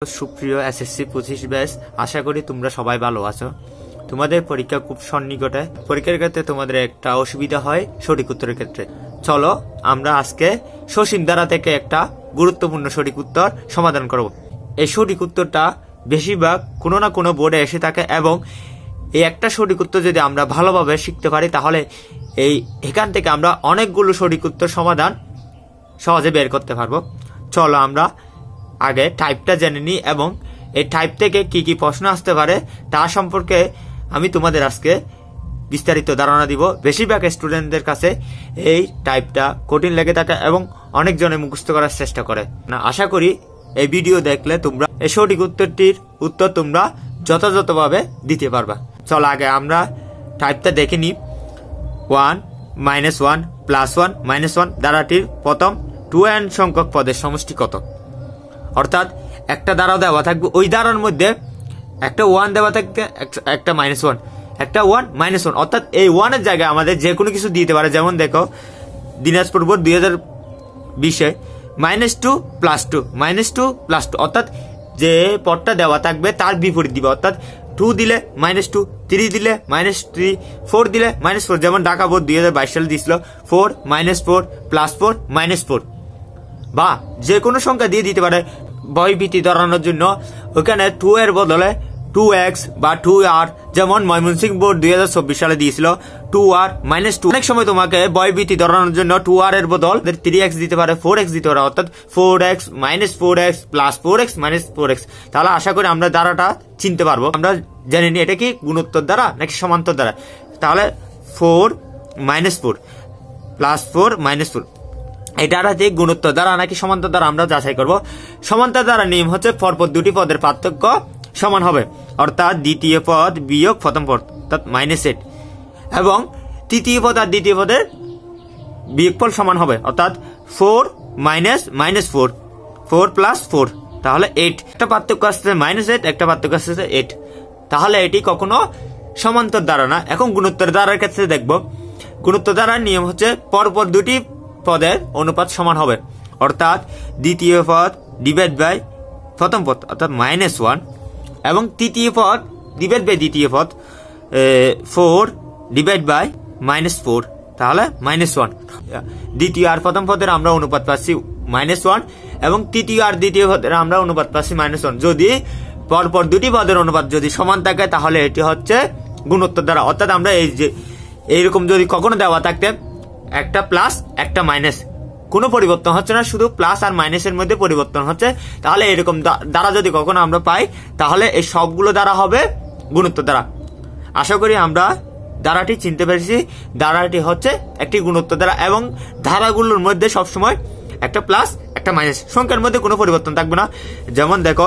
সুপ্রিয় SSC 25 batch, আশা করি তোমরা সবাই ভালো আছো। তোমাদের পরীক্ষা খুব সন্নিকটে। পরীক্ষার ক্ষেত্রে তোমাদের একটা অসুবিধা হয় সঠিক উত্তরের ক্ষেত্রে। চলো আমরা আজকে সসীম ধারা থেকে একটা গুরুত্বপূর্ণ সঠিক উত্তর সমাধান করব। এই সঠিক উত্তরটা বেশিরভাগ কোনো না কোনো বোর্ডে এসে থাকে এবং এই একটা সঠিক উত্তর যদি আমরা ভালোভাবে শিখতে পারি তাহলে এখান থেকে আমরা অনেকগুলো সঠিক উত্তর সমাধান সহজে বের করতে পারবো। চলো আমরা আগে টাইপটা জেনে নিই এবং এই টাইপ থেকে কি কি প্রশ্ন আসতে পারে তা সম্পর্কে আমি তোমাদের আজকে বিস্তারিত ধারণা দিব। বেশিরভাগ স্টুডেন্টদের কাছে এই টাইপটা কঠিন লেগে থাকে এবং অনেকজনে মুখস্থ করার চেষ্টা করে না। আশা করি এই ভিডিও দেখলে তোমরা এই সঠিক উত্তরটির উত্তর তোমরা যথাযথভাবে দিতে পারবা। চলো আগে আমরা টাইপটা দেখে নিই। 1 - 1 + 1 - 1 ধারাটির প্রথম 2n সংখ্যক পদের সমষ্টি কত? অর্থাৎ একটা ধারা দেওয়া থাকবে, ওই ধারার মধ্যে একটা 1 দেওয়া থাকবে, একটা -1, একটা 1 -1, অর্থাৎ এই 1 এর জায়গায় আমাদের যে কোনো কিছু দিতে পারে। যেমন দেখো দিনাজপুর বোর্ড 2020-এ -2 + 2 -2 + 2, অর্থাৎ যে পদটা দেওয়া থাকবে তার বিপরীত দিবে। অর্থাৎ 2 দিলে -2, 3 দিলে -3, 4 দিলে -4। যেমন ঢাকা বোর্ড 2022 সালে দিয়েছিল 4 - 4 + 4 -4, বা যে কোনো সংখ্যা দিয়ে দিতে পারে। ভয়ভীতি ধরানোর জন্য ওখানে 2 এর বদলে 2x বা 2r, যেমন ময়মনসিংহ বোর্ড 2024 সালে দিয়েছিল 2r - 2। অনেক সময় তোমাকে ভয়ভীতি ধরানোর জন্য 2r এর বদল 3x দিতে পারে, 4x দিতে পারে, অর্থাৎ 4x - 4x + 4x - 4x। তাহলে আশা করি আমরা ধারাটা চিনতে পারবো। আমরা জেনে নিই এটা কি গুণোত্তর দ্বারা নাকি সমান্তর দ্বারা। তাহলে 4 - 4 + 4 - 4 এই ধারাটি গুণোত্তর দ্বারা নাকি সমান্তর দ্বারা আমরা যাচাই করব। সমান্তর দ্বারা নিয়ম হচ্ছে পরপর দুটি পদের পার্থক্য সমান হবে, অর্থাৎ দ্বিতীয় পদ বিয়োগ প্রথম পদ, অর্থাৎ -8, এবং তৃতীয় পদ আর দ্বিতীয় পদের বিয়োগফল সমান হবে, অর্থাৎ 4 - -4, 4 + 4, তাহলে 8। একটা পার্থক্য আসছে -8, একটা পার্থক্য আসছে 8, তাহলে এটি কখনো সমান্তর দ্বারা না। এখন গুণোত্তর দ্বারার ক্ষেত্রে দেখব। গুণোত্তর দ্বারার নিয়ম হচ্ছে পরপর দুটি পদের অনুপাত সমান হবে, অর্থাৎ দ্বিতীয় পদ ডিভাইড বাই প্রথম পদ, অর্থাৎ -1, এবং তৃতীয় পদ ডিভাইড বাই দ্বিতীয় পদ 4 ডিভাইড বাই -4, তাহলে -1। দ্বিতীয় আর প্রথম পদের আমরা অনুপাত পাচ্ছি -1 এবং তৃতীয় আর দ্বিতীয় পদের আমরা অনুপাত পাচ্ছি -1। যদি পরপর দুটি পদের অনুপাত যদি সমান থাকে তাহলে এটি হচ্ছে গুণোত্তর দ্বারা। অর্থাৎ আমরা এইরকম যদি কখনো দেওয়া থাকতে একটা প্লাস একটা মাইনাস, কোনো পরিবর্তন হচ্ছে না, শুধু প্লাস আর মাইনাসের মধ্যে পরিবর্তন হচ্ছে, তাহলে এরকম দ্বারা যদি কখনো আমরা পাই তাহলে এই সবগুলো দ্বারা হবে গুণোত্তর দ্বারা। আশা করি আমরা ধারাটি চিনতে পেরেছি। ধারাটি হচ্ছে একটি গুণোত্তর দ্বারা এবং ধারাগুলোর মধ্যে সবসময় একটা প্লাস একটা মাইনাস, সংখ্যার মধ্যে কোনো পরিবর্তন থাকবে না। যেমন দেখো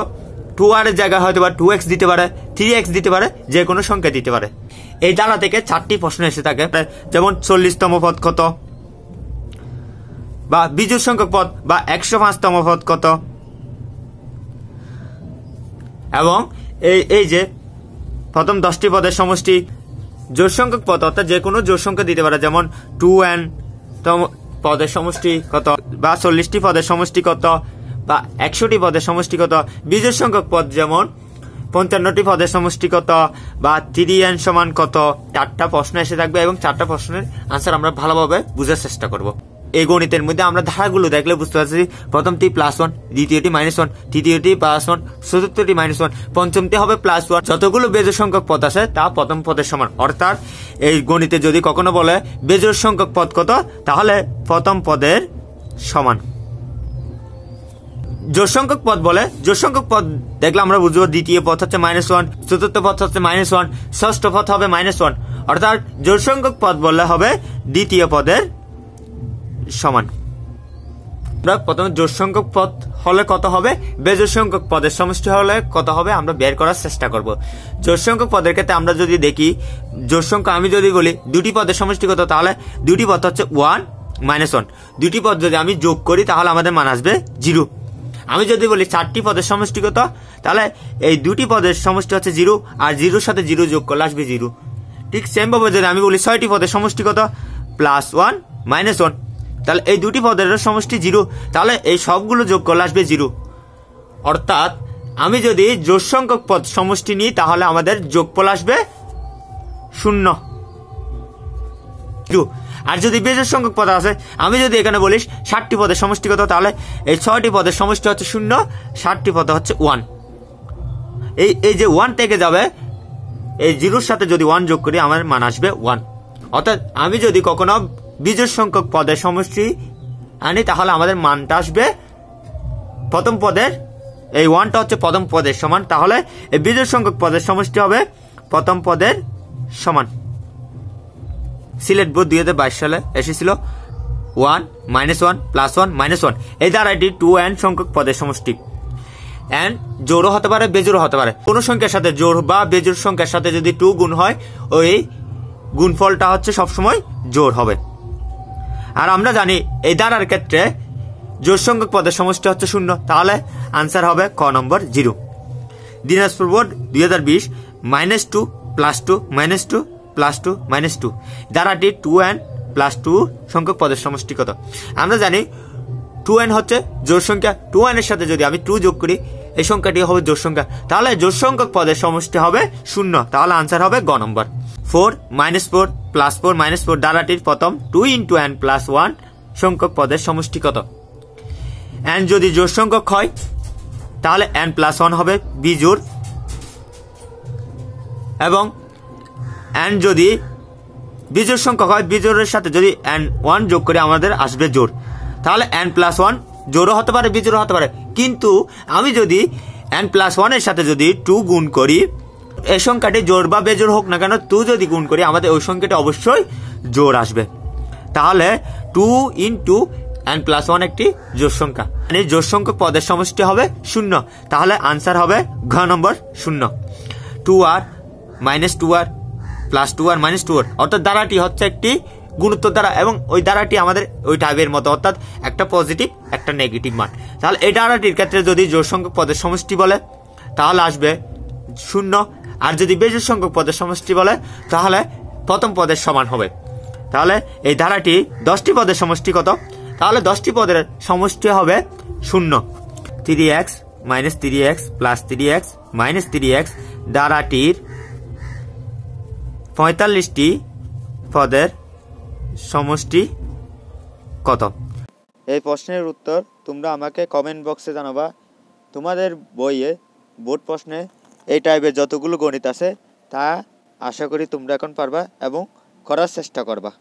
2r এর জায়গায় হয়তো বা 2x দিতে পারে, 3x দিতে পারে, যে কোনো সংখ্যা দিতে পারে। এই ধারা থেকে 4টি প্রশ্ন এসে থাকে, যেমন 40তম পদ কত, বা বিজোড় সংখ্যক পদ বা 105তম পদ কত, এবং এই যে প্রথম 10টি পদের সমষ্টি। জোড় সংখ্যক পদ অর্থাৎ যে কোনো জোড় সংখ্যা দিতে পারে, যেমন 2n তম পদের সমষ্টি কত, বা 40টি পদের সমষ্টি কত, বা 100টি পদের সমষ্টি কত। বিজোড় সংখ্যক পদ যেমন 55টি পদের সমষ্টি কত, বা 3n সমান কত। 4টা প্রশ্ন এসে থাকবে এবং 4টা প্রশ্নের আনসার আমরা ভালোভাবে বুঝার চেষ্টা করব। এই গণিতের মধ্যে আমরা ধারাগুলো দেখলে বুঝতে পারছি প্রথমটি +1, দ্বিতীয়টি -1, তৃতীয়টি +1, চতুর্থটি -1, পঞ্চমটি হবে +1। যতগুলো বেজোড় সংখ্যক পদ আছে তা প্রথম পদের সমান। অর্থাৎ এই গণিতে যদি কখনো বলে বেজোড় সংখ্যক পদ কত, তাহলে প্রথম পদের সমান। জোড় সংখ্যক পদ বলে, জোড় সংখ্যক পদ দেখলে আমরা বুঝবো দ্বিতীয় পদ হচ্ছে -1, চতুর্থ পদ হচ্ছে -1, ষষ্ঠ পদ হবে -1, অর্থাৎ জোড় সংখ্যক পদ বললে হবে দ্বিতীয় পদের সমান। আমরা প্রথমে জোড় সংখ্যক পদ হলে কত হবে, বেজোড় সংখ্যক পদের সমষ্টি হলে কত হবে আমরা বের করার চেষ্টা করব। জোড় সংখ্যক পদের ক্ষেত্রে আমরা যদি দেখি জোড় সংখ্যা, আমি যদি বলি দুটি পদের সমষ্টি কত, তাহলে দুটি পদ হচ্ছে 1 - 1। দুটি পদ যদি আমি যোগ করি তাহলে আমাদের মান আসবে 0। আমি যদি বলি 4টি পদের সমষ্টি কত, তাহলে এই দুটি পদের সমষ্টি হচ্ছে 0, আর 0-র সাথে 0 যোগ করলে আসবে 0। ঠিক সেম ভাবে যদি আমি বলি 6টি পদের সমষ্টি কত, +1 - 1, তাহলে এই দুটি পদের সমষ্টি 0, তাহলে এই সবগুলো যোগ করলে আসবে 0। অর্থাৎ আমি যদি জোড় সংখ্যক পদ সমষ্টি নিই তাহলে আমাদের যোগফল আসবে 0। আর যদি বেজোড় সংখ্যক পদ আছে, আমি যদি এখানে বলিস 60টি পদের সমষ্টি কত, তাহলে এই 6টি পদের সমষ্টি হচ্ছে 0, 60টি পদ হচ্ছে 1। এই যে 1 থেকে যাবে, এই 0-র সাথে যদি 1 যোগ করি আমার মান আসবে 1। অর্থাৎ আমি যদি কখনো বিজোড় সংখ্যক পদের সমষ্টি আনি তাহলে আমাদের মানটা আসবে প্রথম পদের, এই 1টা হচ্ছে প্রথম পদের সমান, তাহলে এই বিজোড় সংখ্যক পদের সমষ্টি হবে প্রথম পদের সমান। সিলেট বোর্ড 2022 সালে এসেছিল 1 -1 +1 -1। এই দ্বারা এটি 2n সংখ্যক পদের সমষ্টি। n জোড়ও হতে পারে, বেজোড়ও হতে পারে। কোন সংখ্যার সাথে জোড় বা বেজোড় সংখ্যার সাথে যদি 2 গুণ হয়, ওই গুণফলটা হচ্ছে সবসময় জোড় হবে। আর আমরা জানি এই দ্বারার ক্ষেত্রে জোড় সংখ্যক পদের সমষ্টি হচ্ছে 0, তাহলে আনসার হবে ক নম্বর 0। দিনাজপুর বোর্ড 2020 -2 +2 -2 +2 -2 দ্বারাটি 2n +2 সংখ্যক পদের সমষ্টি কত? আমরা জানি 2n হচ্ছে জোড় সংখ্যা, 2n এর সাথে যদি আমি 2 যোগ করি এই সংখ্যাটি হবে জোড় সংখ্যা, তাহলে জোড় সংখ্যক পদের সমষ্টি হবে 0, তাহলে আনসার হবে গ নম্বর। 4 -4 +4 -4 দ্বারাটির প্রথম 2 × n + 1 সংখ্যক পদের সমষ্টি কত? n যদি জোড় সংখ্যক হয় তাহলে n + 1 হবে বিজোড়, এবং n যদি বিজোড় সংখ্যক হয়, বিজোড়ের সাথে যদি n1 যোগ করে আমাদের আসবে জোড়, তাহলে n + 1 জোড়ও হতে পারে, বিজোড়ও হতে পারে। কিন্তু আমি যদি n + 1 এর সাথে যদি 2 গুণ করি, এই সংখ্যাটি জোড় বা বেজোড় হোক না কেন, 2 যদি গুণ করি আমাদের ওই সংখ্যাটি অবশ্যই জোড় আসবে। তাহলে 2 × n + 1 একটি জোড় সংখ্যা, মানে জোড় সংখ্যক পদের সমষ্টি হবে 0, তাহলে আনসার হবে ঘ নম্বর 0। 2r - 2r +2r - 2r অর্থাৎ দ্বারাটি হচ্ছে একটি গুণোত্তর দ্বারা, এবং ওই দ্বারাটি আমাদের ওই টাইপের মতো, অর্থাৎ একটা পজিটিভ একটা নেগেটিভ মান। তাহলে এই দ্বারাটির ক্ষেত্রে যদি জোড় সংখ্যক পদের সমষ্টি বলে তাহলে আসবে 0, আর যদি বেজোড় সংখ্যক পদের সমষ্টি বলে তাহলে প্রথম পদের সমান হবে। তাহলে এই ধারাটি 10টি পদের সমষ্টি কত? তাহলে 10টি পদের সমষ্টি হবে 0। 3x - 3x +3x - 3x দ্বারাটির 45টি পদের সমষ্টি কত? এই প্রশ্নের উত্তর তোমরা আমাকে কমেন্ট বক্সে জানাবা। তোমাদের বইয়ে বোর্ড প্রশ্নে এই টাইপের যতগুলো গণিত আছে তা আশা করি তোমরা এখন পারবা এবং করার চেষ্টা করবা।